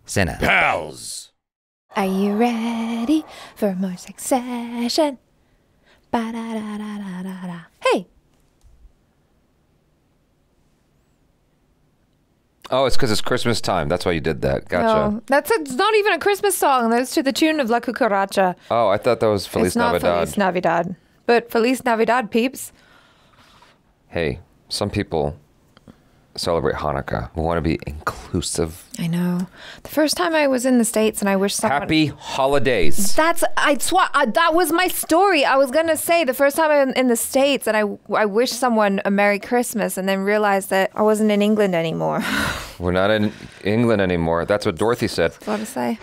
Cinna. Pals! Are you ready for more Succession? Ba-da-da-da-da-da-da. Hey! Oh, it's because it's Christmas time. That's why you did that. Gotcha. No, it's not even a Christmas song. That's to the tune of La Cucaracha. Oh, I thought that was Feliz It's not Navidad. Feliz Navidad. But Feliz Navidad, peeps. Hey, some people celebrate Hanukkah. We want to be inclusive. I know. The first time I was in the States and I wish someone... Happy holidays. I swear, that was my story. I was going to say the first time I'm in the States and I wish someone a Merry Christmas and then realized that I wasn't in England anymore. We're not in England anymore. That's what Dorothy said. What to say?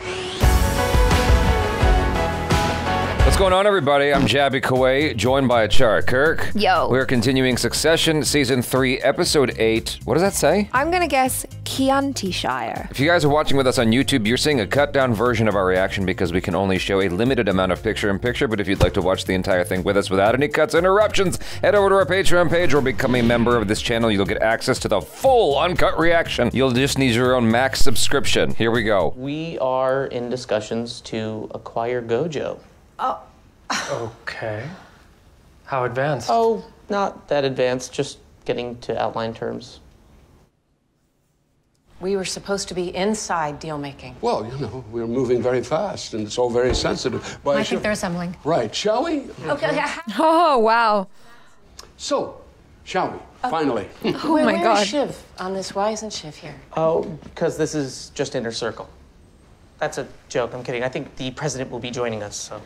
What's going on, everybody? I'm Jabby Kuwait, joined by Achara Kirk. Yo. We're continuing Succession, Season 3, Episode 8. What does that say? I'm going to guess Chianti-shire. If you guys are watching with us on YouTube, you're seeing a cut-down version of our reaction because we can only show a limited amount of picture-in-picture, but if you'd like to watch the entire thing with us without any cuts or interruptions, head over to our Patreon page or become a member of this channel. You'll get access to the full uncut reaction. You'll just need your own max subscription. Here we go. We are in discussions to acquire Gojo. Okay. How advanced? Oh, not that advanced, just getting to outline terms. We were supposed to be inside deal making. Well, you know, we're moving very fast, and it's all very sensitive. But I think they're assembling. Right, shall we? Okay. Oh, wow. So, shall we? Finally. Oh, my God. Where's Shiv on this? Why isn't Shiv here? Oh, because this is just inner circle. That's a joke, I'm kidding. I think the president will be joining us, so.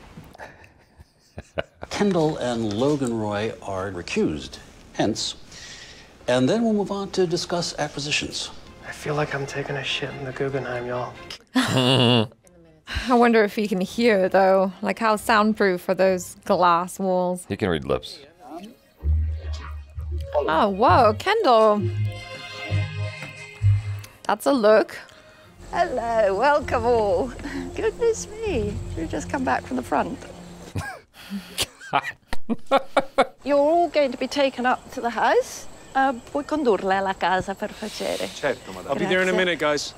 Kendall and Logan Roy are recused, hence. And then we'll move on to discuss acquisitions. I feel like I'm taking a shit in the Guggenheim, y'all. I wonder if he can hear, though. Like, how soundproof are those glass walls? You can read lips. Oh, whoa, Kendall. That's a look. Hello, welcome all. Goodness me, you've just come back from the front. You're all going to be taken up to the house. Puoi condurla alla casa per piacere. Certo, madame. I'll be there in a minute, guys.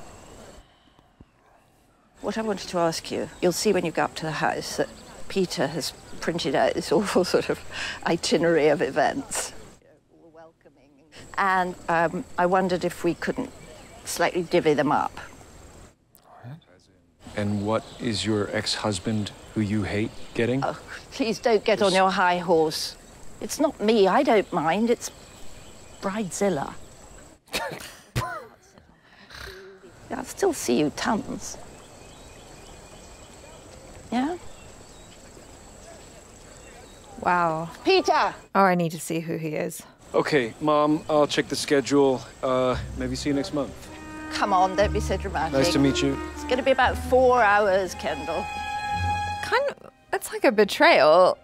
What I wanted to ask you, you'll see when you go up to the house that Peter has printed out this awful sort of itinerary of events. All welcoming. And I wondered if we couldn't slightly divvy them up. And what is your ex-husband, who you hate, getting? Oh, please don't get on your high horse. It's not me, I don't mind, it's Bridezilla. I'll still see you tons. Yeah? Wow. Peter! Oh, I need to see who he is. Okay, Mom, I'll check the schedule. Maybe see you next month. Come on, don't be so dramatic. Nice to meet you. It's going to be about 4 hours, Kendall. Kind of, that's like a betrayal.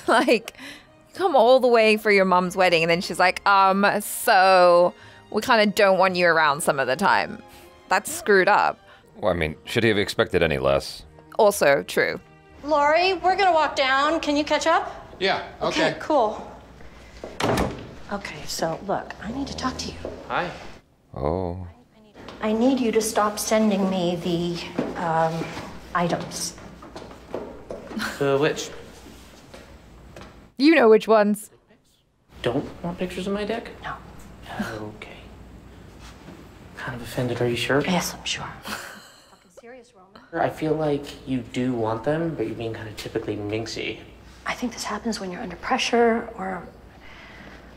Like, you come all the way for your mom's wedding, and then she's like, so we kind of don't want you around some of the time. That's screwed up. Well, I mean, should he have expected any less? Also true. Lori, we're gonna walk down. Can you catch up? Yeah, okay. Cool. Okay, so look, I need to talk to you. Hi. Oh. I need you to stop sending me the items. Which? You know which ones. Don't want pictures of my dick? No. Okay. Kind of offended, are you sure? Yes, I'm sure. Fucking serious, Roman. I feel like you do want them, but you're being kind of typically minxy. I think this happens when you're under pressure,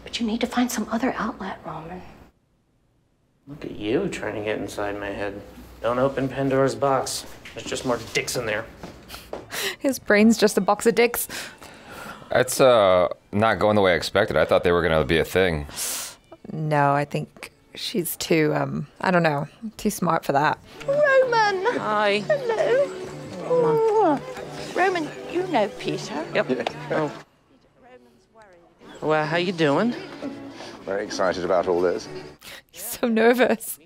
but you need to find some other outlet, Roman. Look at you trying to get inside my head. Don't open Pandora's box. There's just more dicks in there. His brain's just a box of dicks. It's not going the way I expected. I thought they were going to be a thing. No, I think she's too, I don't know, too smart for that. Roman! Hi. Hello. Oh. Roman, you know Peter. Yep. Oh. Well, how you doing? Very excited about all this. He's so nervous.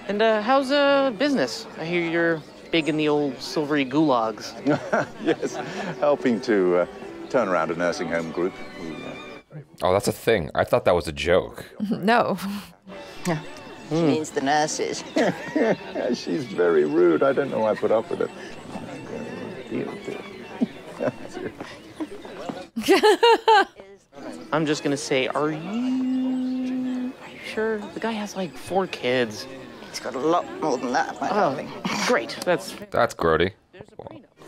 And how's business? I hear you're big in the old silvery gulags. Yes, helping to turn around a nursing home group. Oh, that's a thing. I thought that was a joke. No. Yeah. She means the nurses. She's very rude. I don't know why I put up with it. I'm just gonna say, are you sure? The guy has like 4 kids. He's got a lot more than that, my darling. Great. That's grody.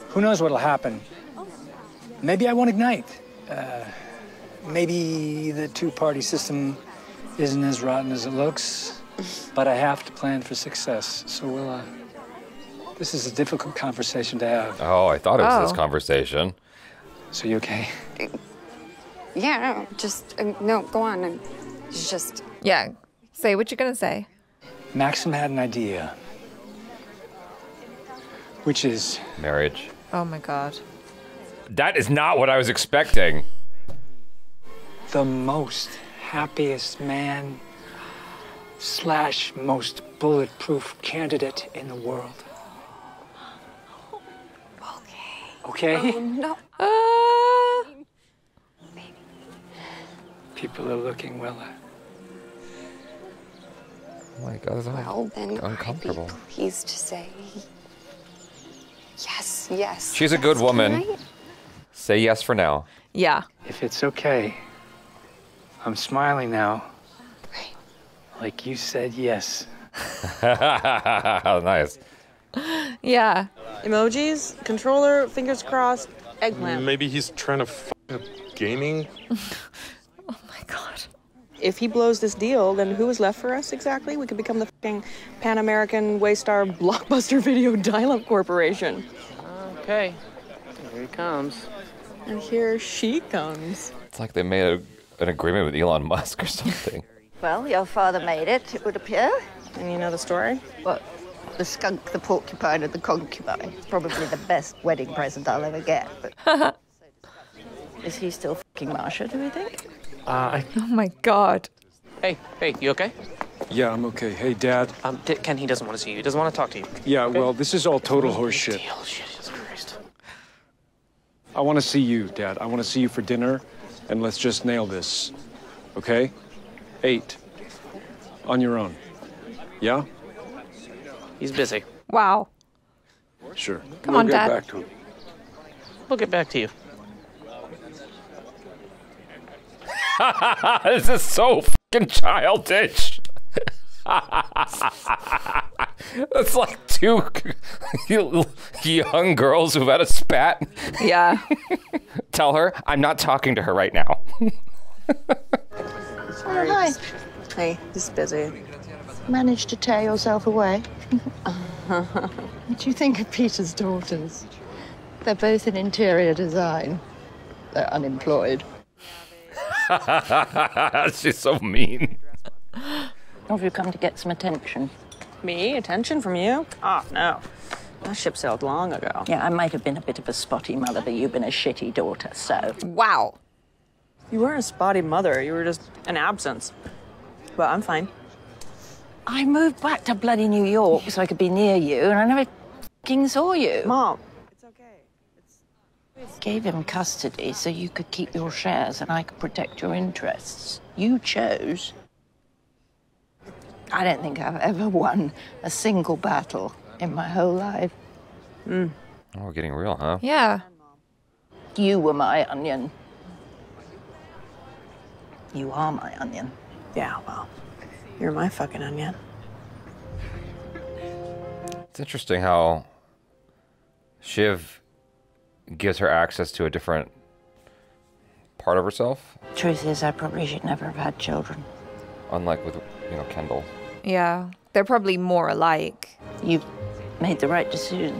Who knows what'll happen? Maybe I won't ignite. Maybe the two-party system isn't as rotten as it looks, but I have to plan for success. So this is a difficult conversation to have. Oh, I thought it was this conversation. So you okay? Yeah, no, just, no, go on. It's just... Yeah, say what you're gonna say. Maxim had an idea, which is... Marriage. Oh my god. That is not what I was expecting. The most happiest man / most bulletproof candidate in the world. Okay? Oh, no. People are looking, Willa. Oh my god, that's Well, then uncomfortable. I'd be pleased to say yes, yes. She's a good yes, woman. can I? Say yes for now. Yeah. If it's okay, I'm smiling now. Like you said yes. Nice. Yeah. Emojis, controller, fingers crossed, eggplant. Maybe he's trying to f up gaming. Oh my god. If he blows this deal, then who is left for us exactly? We could become the fucking Pan American Waystar Blockbuster Video Dial-Up Corporation. okay. Here he comes. And here she comes. It's like they made an agreement with Elon Musk or something. Well, your father made it, it would appear. And you know the story? What? The skunk, the porcupine, and the concubine. Probably the best wedding present I'll ever get. But is he still fucking Marsha, do we think? Oh my god. Hey, you okay? Yeah, I'm okay. Hey, Dad. Ken, he doesn't want to see you. He doesn't want to talk to you. Yeah, well, this is all total horseshit. Jesus Christ. I want to see you, Dad. I want to see you for dinner, and let's just nail this. Okay? 8. On your own. Yeah? He's busy. Wow. Sure. Come on, Dad. Back to him. We'll get back to you. This is so fucking childish. It's like 2 young girls who've had a spat. Yeah. Tell her I'm not talking to her right now. Sorry. Hi. Hey, he's busy. Managed to tear yourself away. What do you think of Peter's daughters? They're both in interior design. They're unemployed. She's so mean. Have you come to get some attention? Me? Attention from you? Oh, no. That ship sailed long ago. Yeah, I might have been a bit of a spotty mother, but you've been a shitty daughter, so... Wow. You weren't a spotty mother. You were just an absence. But I'm fine. I moved back to bloody New York so I could be near you, and I never f***ing saw you. Mom. Gave him custody so you could keep your shares and I could protect your interests. You chose. I don't think I've ever won a single battle in my whole life. Oh, we're getting real, huh? Yeah. You were my onion. You are my onion. Yeah, well, you're my fucking onion. It's interesting how Shiv gives her access to a different part of herself. Truth is, I probably should never have had children. Unlike with, Kendall. Yeah. They're probably more alike. You made the right decision.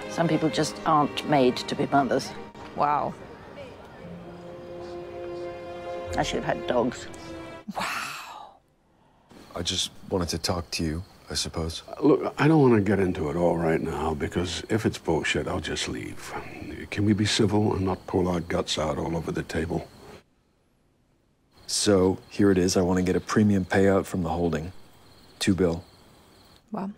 Some people just aren't made to be mothers. Wow. I should have had dogs. Wow. I just wanted to talk to you, I suppose. Look, I don't want to get into it all right now, because if it's bullshit, I'll just leave. Can we be civil and not pull our guts out all over the table? So, here it is. I want to get a premium payout from the holding. 2 bill. Wow.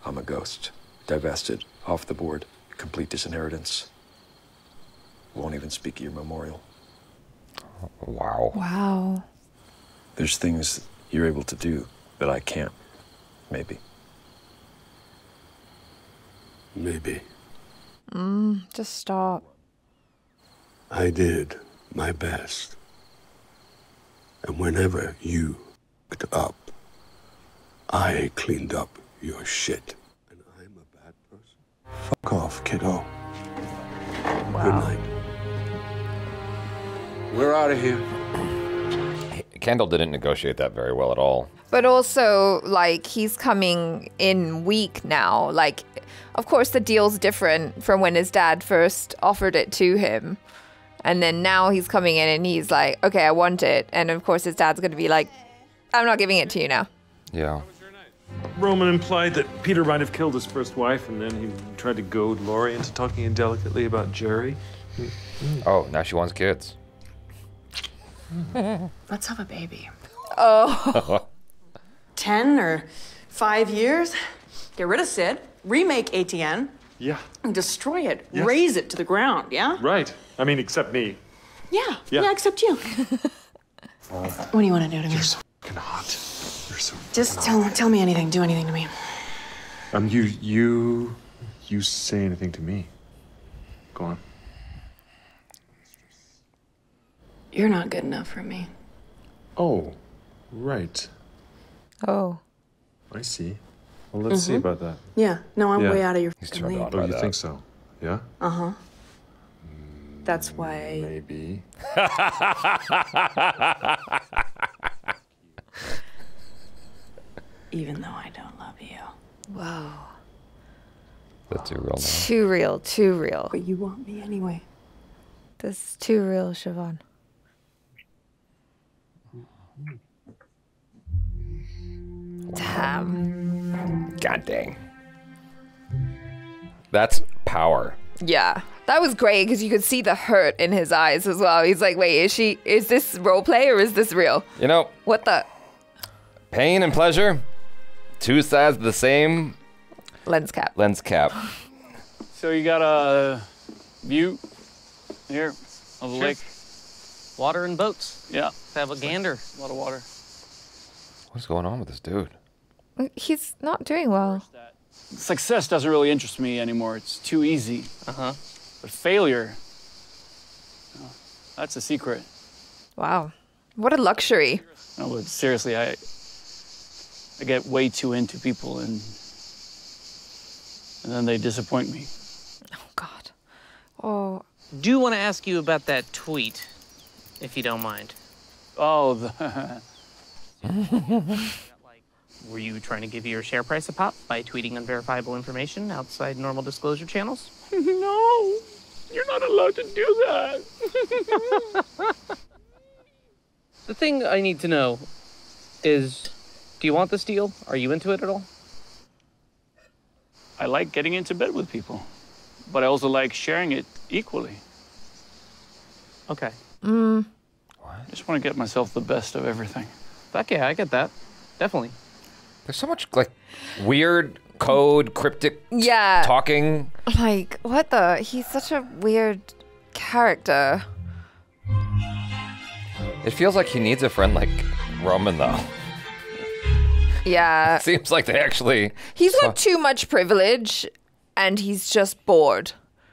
I'm a ghost. Divested. Off the board. Complete disinheritance. Won't even speak at your memorial. Wow. Wow. There's things you're able to do that I can't. Maybe. Maybe. Just stop. I did my best. And whenever you fucked up, I cleaned up your shit. And I'm a bad person. Fuck off, kiddo. Good night. We're out of here. Kendall didn't negotiate that very well at all. But also, like, he's coming in weak now. Like, of course, the deal's different from when his dad first offered it to him. And then now he's coming in and he's like, okay, I want it. And of course, his dad's going to be like, I'm not giving it to you now. Yeah. Roman implied that Peter might have killed his first wife, and then he tried to goad Laurie into talking indelicately about Jerry. Oh, now she wants kids. Let's have a baby. Oh. 10 or 5 years? Get rid of Sid, remake ATN. Yeah. And destroy it, Yes. raze it to the ground, yeah? Right. I mean, except me. Yeah, Yeah. except you. What do you want to do to me? You're so fucking hot. You're so Just fucking tell me anything, do anything to me. hot. You say anything to me. Go on. You're not good enough for me. Oh, right. Oh. I see. Well, let's see about that. Yeah, no, I'm Yeah. way out of your He's fucking turned league. on Oh, by you that. think so? Yeah? Uh-huh. That's why... Maybe. Even though I don't love you. Whoa. That's too real now. Too real, too real. But you want me anyway. This is too real, Siobhan. Damn. God dang. That's power. Yeah. That was great because you could see the hurt in his eyes as well. He's like, wait, is this role play or is this real? You know, What the? pain and pleasure, two sides of the same Lens cap. lens cap. So you got a view here of the lake? Water and boats. Yeah. Have a gander. A lot of water. What's going on with this dude? He's not doing well. Success doesn't really interest me anymore. It's too easy. Uh-huh. But failure, that's a secret. Wow. What a luxury. No, but seriously, I get way too into people and then they disappoint me. Oh. Do want to ask you about that tweet, if you don't mind. Oh, Were you trying to give your share price a pop by tweeting unverifiable information outside normal disclosure channels? No, you're not allowed to do that. The thing I need to know is, do you want this deal? Are you into it at all? I like getting into bed with people, but I also like sharing it equally. Okay. I just want to get myself the best of everything. Fuck yeah, I get that. Definitely. There's so much like weird code, cryptic Yeah. talking. Like, what the? He's such a weird character. It feels like he needs a friend like Roman though. Yeah. Seems like they actually. He's got too much privilege and he's just bored.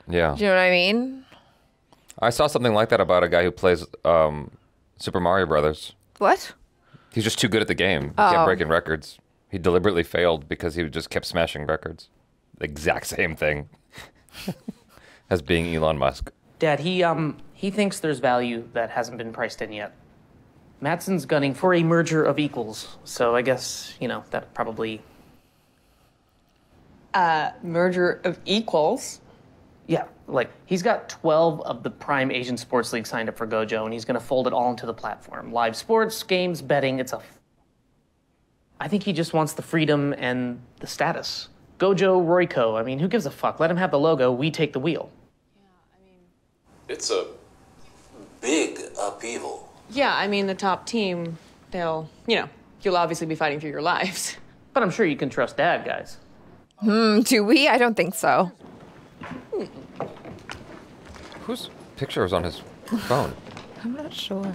Yeah. Do you know what I mean? I saw something like that about a guy who plays Super Mario Brothers. What? He's just too good at the game. He Oh. kept breaking records. He deliberately failed because he just kept smashing records. The exact same thing as being Elon Musk. Dad, he thinks there's value that hasn't been priced in yet. Mattson's gunning for a merger of equals, so I guess, that probably... Merger of equals? Yeah, like, he's got 12 of the prime Asian sports leagues signed up for Gojo, and he's gonna fold it all into the platform. Live sports, games, betting, I think he just wants the freedom and the status. Gojo, Royco, I mean, who gives a fuck? Let him have the logo, we take the wheel. It's a big upheaval. Yeah, I mean, the top team, they'll, you'll obviously be fighting for your lives. But I'm sure you can trust Dad, guys. Do we? I don't think so. Whose picture is on his phone? I'm not sure.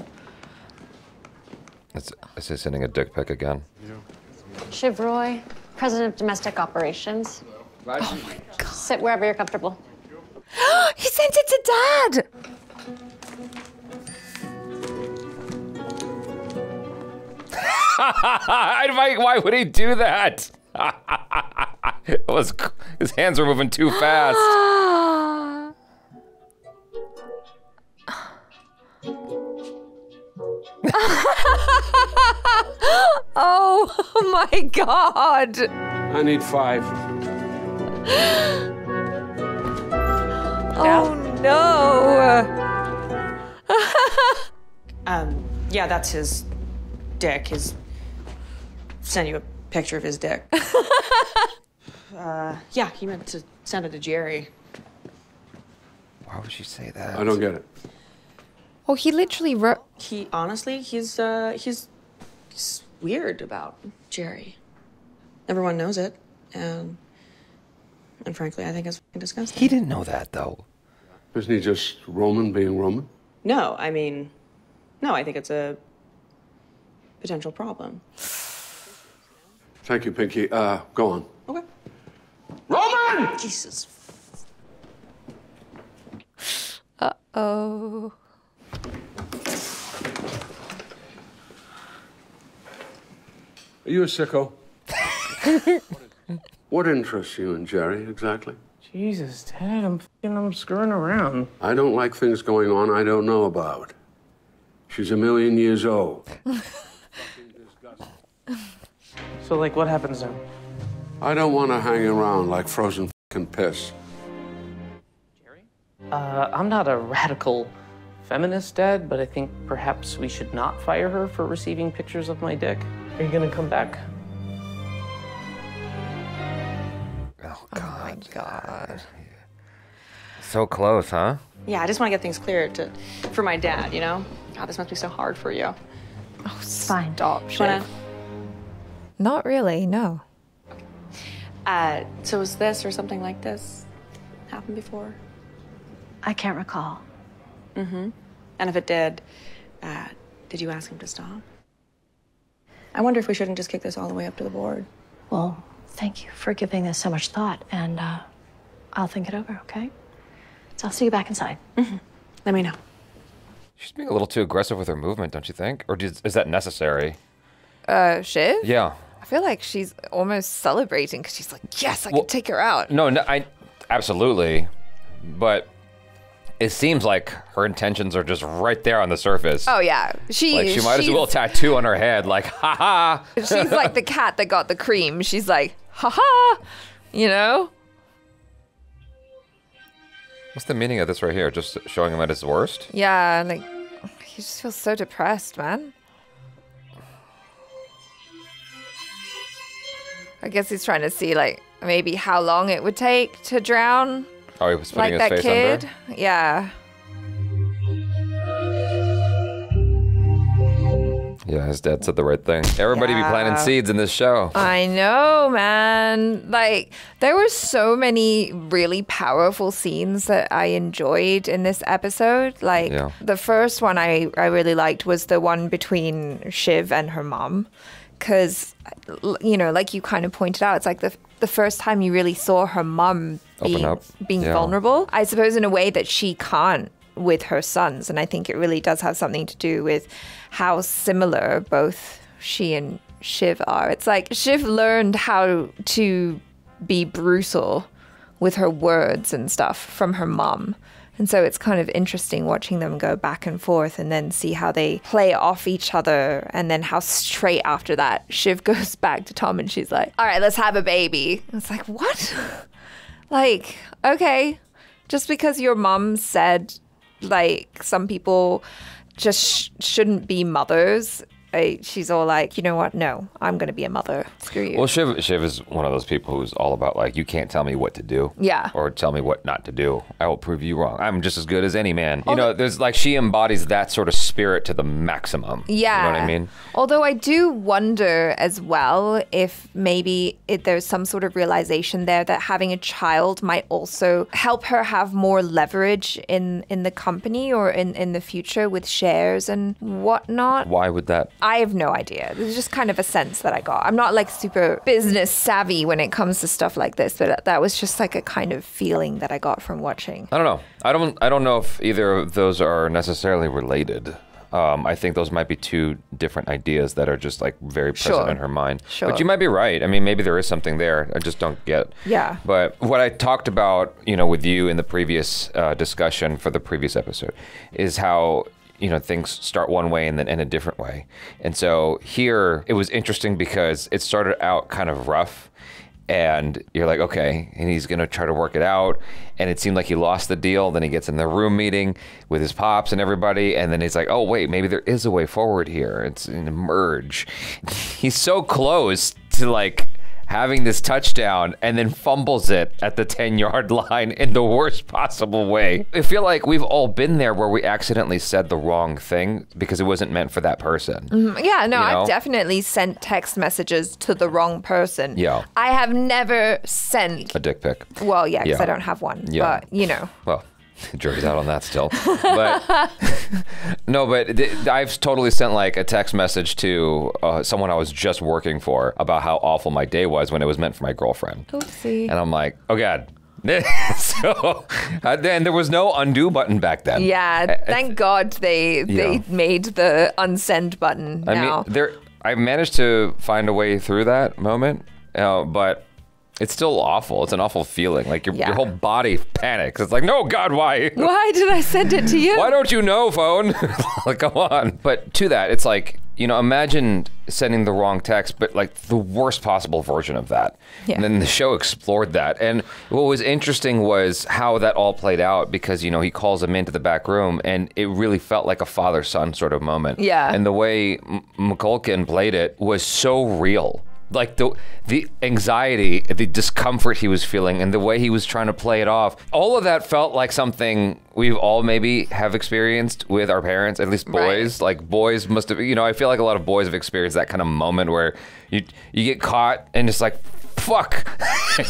Is he sending a dick pic again? Shiv Roy, President of Domestic Operations. Oh my God. Sit wherever you're comfortable. He sent it to Dad! Why would he do that? His hands were moving too fast. Oh my God. I need 5. Oh no. Yeah, that's his dick. Send you a picture of his dick. Yeah, he meant to send it to Jerry. Why would she say that? I don't get it. Oh, he literally wrote. He honestly, he's weird about Jerry. Everyone knows it, and frankly, I think it's fucking disgusting. He didn't know that though. Isn't he just Roman being Roman? No, I mean, no, I think it's a potential problem. Thank you, Pinky. Go on. Okay. Roman! Jesus. Uh-oh. Are you a sicko? What interests you in Jerry, exactly? Jesus, Dad, I'm screwing around. I don't like things going on I don't know about. She's 1,000,000 years old. So, like, what happens then? I don't want to hang around like frozen fucking piss. I'm not a radical feminist, Dad, but I think perhaps we should not fire her for receiving pictures of my dick. Are you gonna come back? Oh, God. Oh my God. So close, huh? Yeah, I just want to get things clear for my dad, you know? God, this must be so hard for you. Oh, stop, Shiv. Wanna- Not really, no. So was this or something like this happened before? I can't recall. Mm-hmm. And if it did you ask him to stop? I wonder if we shouldn't just kick this all the way up to the board. Well, thank you for giving this so much thought, and I'll think it over, okay? So I'll see you back inside. Mm-hmm. Let me know. She's being a little too aggressive with her movement, don't you think? Or is that necessary? Shiv? Yeah. I feel like she's almost celebrating because she's like, yes, I can take her out. No, absolutely. But it seems like her intentions are just right there on the surface. Oh, yeah. She might as well tattoo on her head, like, ha-ha. She's like the cat that got the cream. She's like, ha-ha, you know? What's the meaning of this right here? Just showing him at his worst? Yeah, like, he just feels so depressed, man. I guess he's trying to see, like, maybe how long it would take to drown. Oh, he was putting like his that face kid. under? Yeah. Yeah, his dad said the right thing. Everybody be planting seeds in this show. I know, man. Like, there were so many really powerful scenes that I enjoyed in this episode. Like, the first one I really liked was the one between Shiv and her mom. Because, you know, like you kind of pointed out, it's like the first time you really saw her mom being vulnerable. I suppose in a way that she can't with her sons. And I think it really does have something to do with how similar both she and Shiv are. It's like Shiv learned how to be brutal with her words and stuff from her mom. And so it's kind of interesting watching them go back and forth and then see how they play off each other. And then how straight after that, Shiv goes back to Tom and she's like, all right, let's have a baby. It's like, what? Like, okay, just because your mom said, like, some people just shouldn't be mothers. She's all like, you know what? No, I'm going to be a mother. Screw you. Well, Shiv is one of those people who's all about, like, you can't tell me what to do. Yeah. Or tell me what not to do. I will prove you wrong. I'm just as good as any man. You know, there's like, she embodies that sort of spirit to the maximum. Yeah. You know what I mean? Although I do wonder as well if maybe there's some sort of realization there that having a child might also help her have more leverage in the company or in the future with shares and whatnot. Why would that? I have no idea. There's just kind of a sense that I got. I'm not like super business savvy when it comes to stuff like this, but that was just like a kind of feeling that I got from watching. I don't know. I don't know if either of those are necessarily related. I think those might be two different ideas that are just like very present in her mind. Sure. But you might be right. I mean, maybe there is something there. I just don't get. Yeah. But what I talked about, with you in the previous discussion for the previous episode is how, things start one way and then end a different way. And so here it was interesting because it started out kind of rough. And you're like, okay, and he's going to try to work it out. And it seemed like he lost the deal. Then he gets in the room meeting with his pops and everybody. And then he's like, oh, wait, maybe there is a way forward here. It's an emerge. He's so close to like having this touchdown and then fumbles it at the 10-yard line in the worst possible way. I feel like we've all been there where we accidentally said the wrong thing because it wasn't meant for that person. Mm-hmm. Yeah, no, I've definitely sent text messages to the wrong person. Yeah. I have never sent a dick pic. Well, yeah, because I don't have one. Yeah. But, Well, the jury's out on that still. But no, but I've totally sent like a text message to someone I was just working for about how awful my day was when it was meant for my girlfriend. Oopsie. And I'm like, oh God. So then there was no undo button back then. Yeah, thank God they made the unsend button now. I mean, I managed to find a way through that moment, but it's still awful. It's an awful feeling. Like your whole body panics. It's like, no, God, why? Why did I send it to you? Why don't you know, phone? Like, come on. But to that, it's like, imagine sending the wrong text, but like the worst possible version of that. Yeah. And then the show explored that. And what was interesting was how that all played out because, he calls him into the back room and it really felt like a father-son sort of moment. Yeah. And the way McCulkin played it was so real. Like the anxiety, the discomfort he was feeling, and the way he was trying to play it off, all of that felt like something we've all maybe have experienced with our parents, at least boys. Right. Like boys must have, I feel like a lot of boys have experienced that kind of moment where you get caught and it's like, fuck,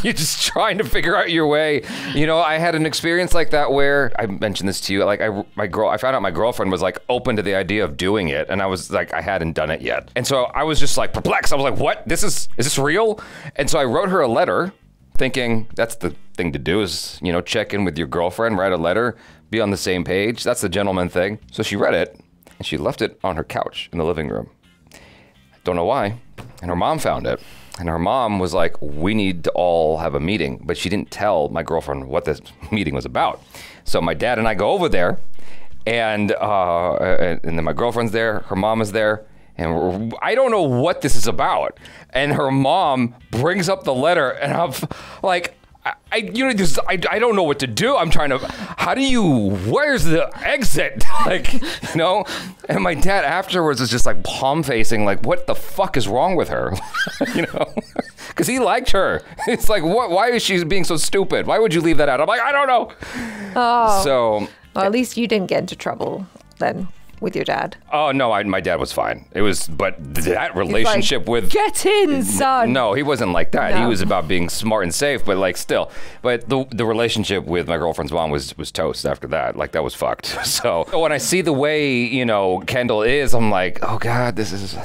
you're just trying to figure out your way. I had an experience like that where I mentioned this to you. Like I found out my girlfriend was like open to the idea of doing it, and I was like, I hadn't done it yet, and so I was just like perplexed. I was like, what? Is this real? And so I wrote her a letter, thinking that's the thing to do is check in with your girlfriend, write a letter, be on the same page. That's the gentleman thing. So she read it, and she left it on her couch in the living room. I don't know why, and her mom found it. And her mom was like, we need to all have a meeting. But she didn't tell my girlfriend what this meeting was about. So my dad and I go over there, and then my girlfriend's there, her mom is there, and I don't know what this is about. And her mom brings up the letter, and I'm like, I don't know what to do. I'm trying to, where's the exit? And my dad afterwards is just like palm facing, like, what the fuck is wrong with her? Because he liked her. It's like, why is she being so stupid? Why would you leave that out? I'm like, I don't know. Oh. So. Well, at least you didn't get into trouble then with your dad. Oh, no, my dad was fine. But that relationship with... Get in, son! No, he wasn't like that. No. He was about being smart and safe, but like still. But the relationship with my girlfriend's mom was toast after that. Like that was fucked. So when I see the way, Kendall is, I'm like, oh God, this is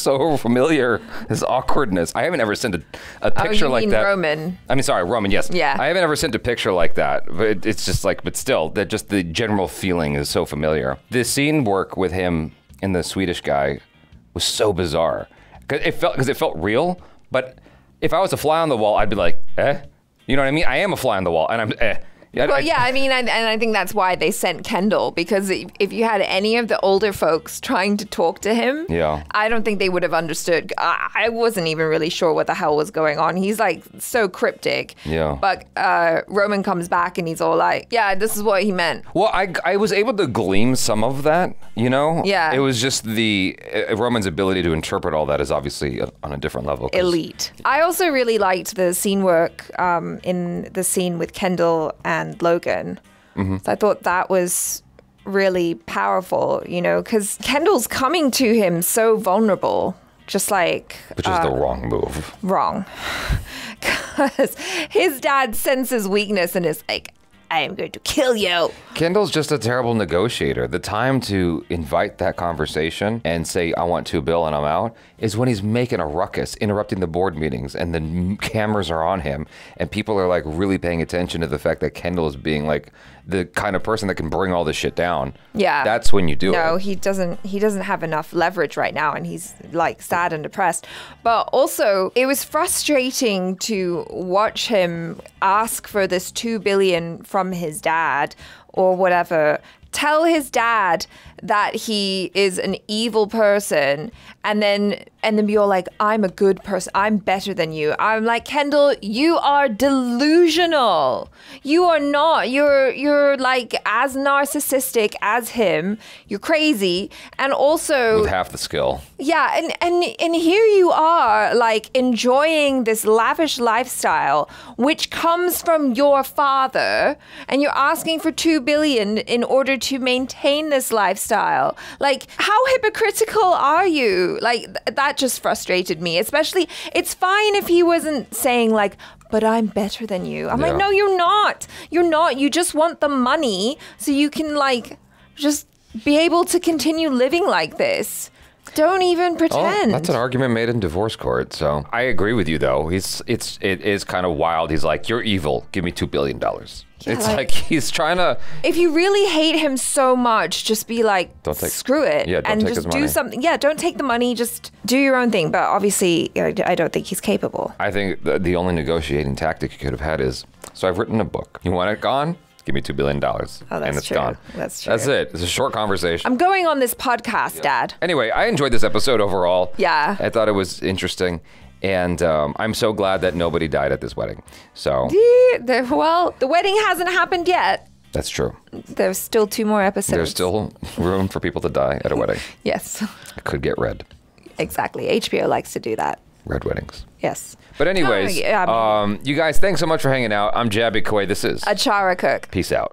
so familiar. This awkwardness. I haven't ever sent a picture like that. Roman. I mean, sorry, Roman, yes. Yeah. I haven't ever sent a picture like that. But it's just like, but still, that just the general feeling is so familiar. The scene work with him and the Swedish guy was so bizarre because it felt real. But if I was a fly on the wall, I'd be like, eh, you know what I mean? I am a fly on the wall, and I'm eh. Well, yeah, I mean, and I think that's why they sent Kendall, because if you had any of the older folks trying to talk to him, I don't think they would have understood. I wasn't even really sure what the hell was going on. He's like so cryptic. Yeah. But Roman comes back and he's all like, yeah, this is what he meant. Well, I was able to glean some of that, Yeah. It was just Roman's ability to interpret all that is obviously on a different level. Elite. I also really liked the scene work in the scene with Kendall and Logan. Mm-hmm. So I thought that was really powerful, because Kendall's coming to him so vulnerable, just like... Which is the wrong move. Wrong. Because his dad senses weakness and is like, I am going to kill you. Kendall's just a terrible negotiator. The time to invite that conversation and say, I want $2 billion and I'm out, is when he's making a ruckus, interrupting the board meetings, and the cameras are on him, and people are like really paying attention to the fact that Kendall is being like the kind of person that can bring all this shit down. Yeah. That's when you do it. No, he doesn't have enough leverage right now, and he's like sad and depressed. But also, it was frustrating to watch him ask for this $2 billion from his dad or whatever. Tell his dad that he is an evil person, and then be all like, I'm a good person, I'm better than you. I'm like, Kendall, you are delusional. You are not. You're like as narcissistic as him. You're crazy, and also with half the skill. Yeah, and here you are, like, enjoying this lavish lifestyle, which comes from your father, and you're asking for $2 billion in order to maintain this lifestyle. Like, how hypocritical are you? Like, that just frustrated me. Especially, it's fine if he wasn't saying, like, but I'm better than you. I'm like, no, you're not. You're not. You just want the money so you can, like, just be able to continue living like this. Don't even pretend. Oh, that's an argument made in divorce court. So I agree with you, though. It is kind of wild. He's like, you're evil. Give me $2 billion. Yeah, it's like he's trying to. If you really hate him so much, just be like, screw it. Yeah, don't and take just his do money. something. Yeah, don't take the money. Just do your own thing. But obviously, I don't think he's capable. I think the only negotiating tactic you could have had is, so I've written a book. You want it gone? Give me $2 billion. Oh, that's and it's true. gone. That's true. That's it. It's a short conversation. I'm going on this podcast, Dad. Anyway, I enjoyed this episode overall. Yeah. I thought it was interesting. And I'm so glad that nobody died at this wedding. So. Well, the wedding hasn't happened yet. That's true. There's still 2 more episodes. There's still room for people to die at a wedding. Yes. It could get red. Exactly. HBO likes to do that. Red weddings. Yes. But anyways, you guys, thanks so much for hanging out. I'm Jabby Koi. This is Achara Cook. Peace out.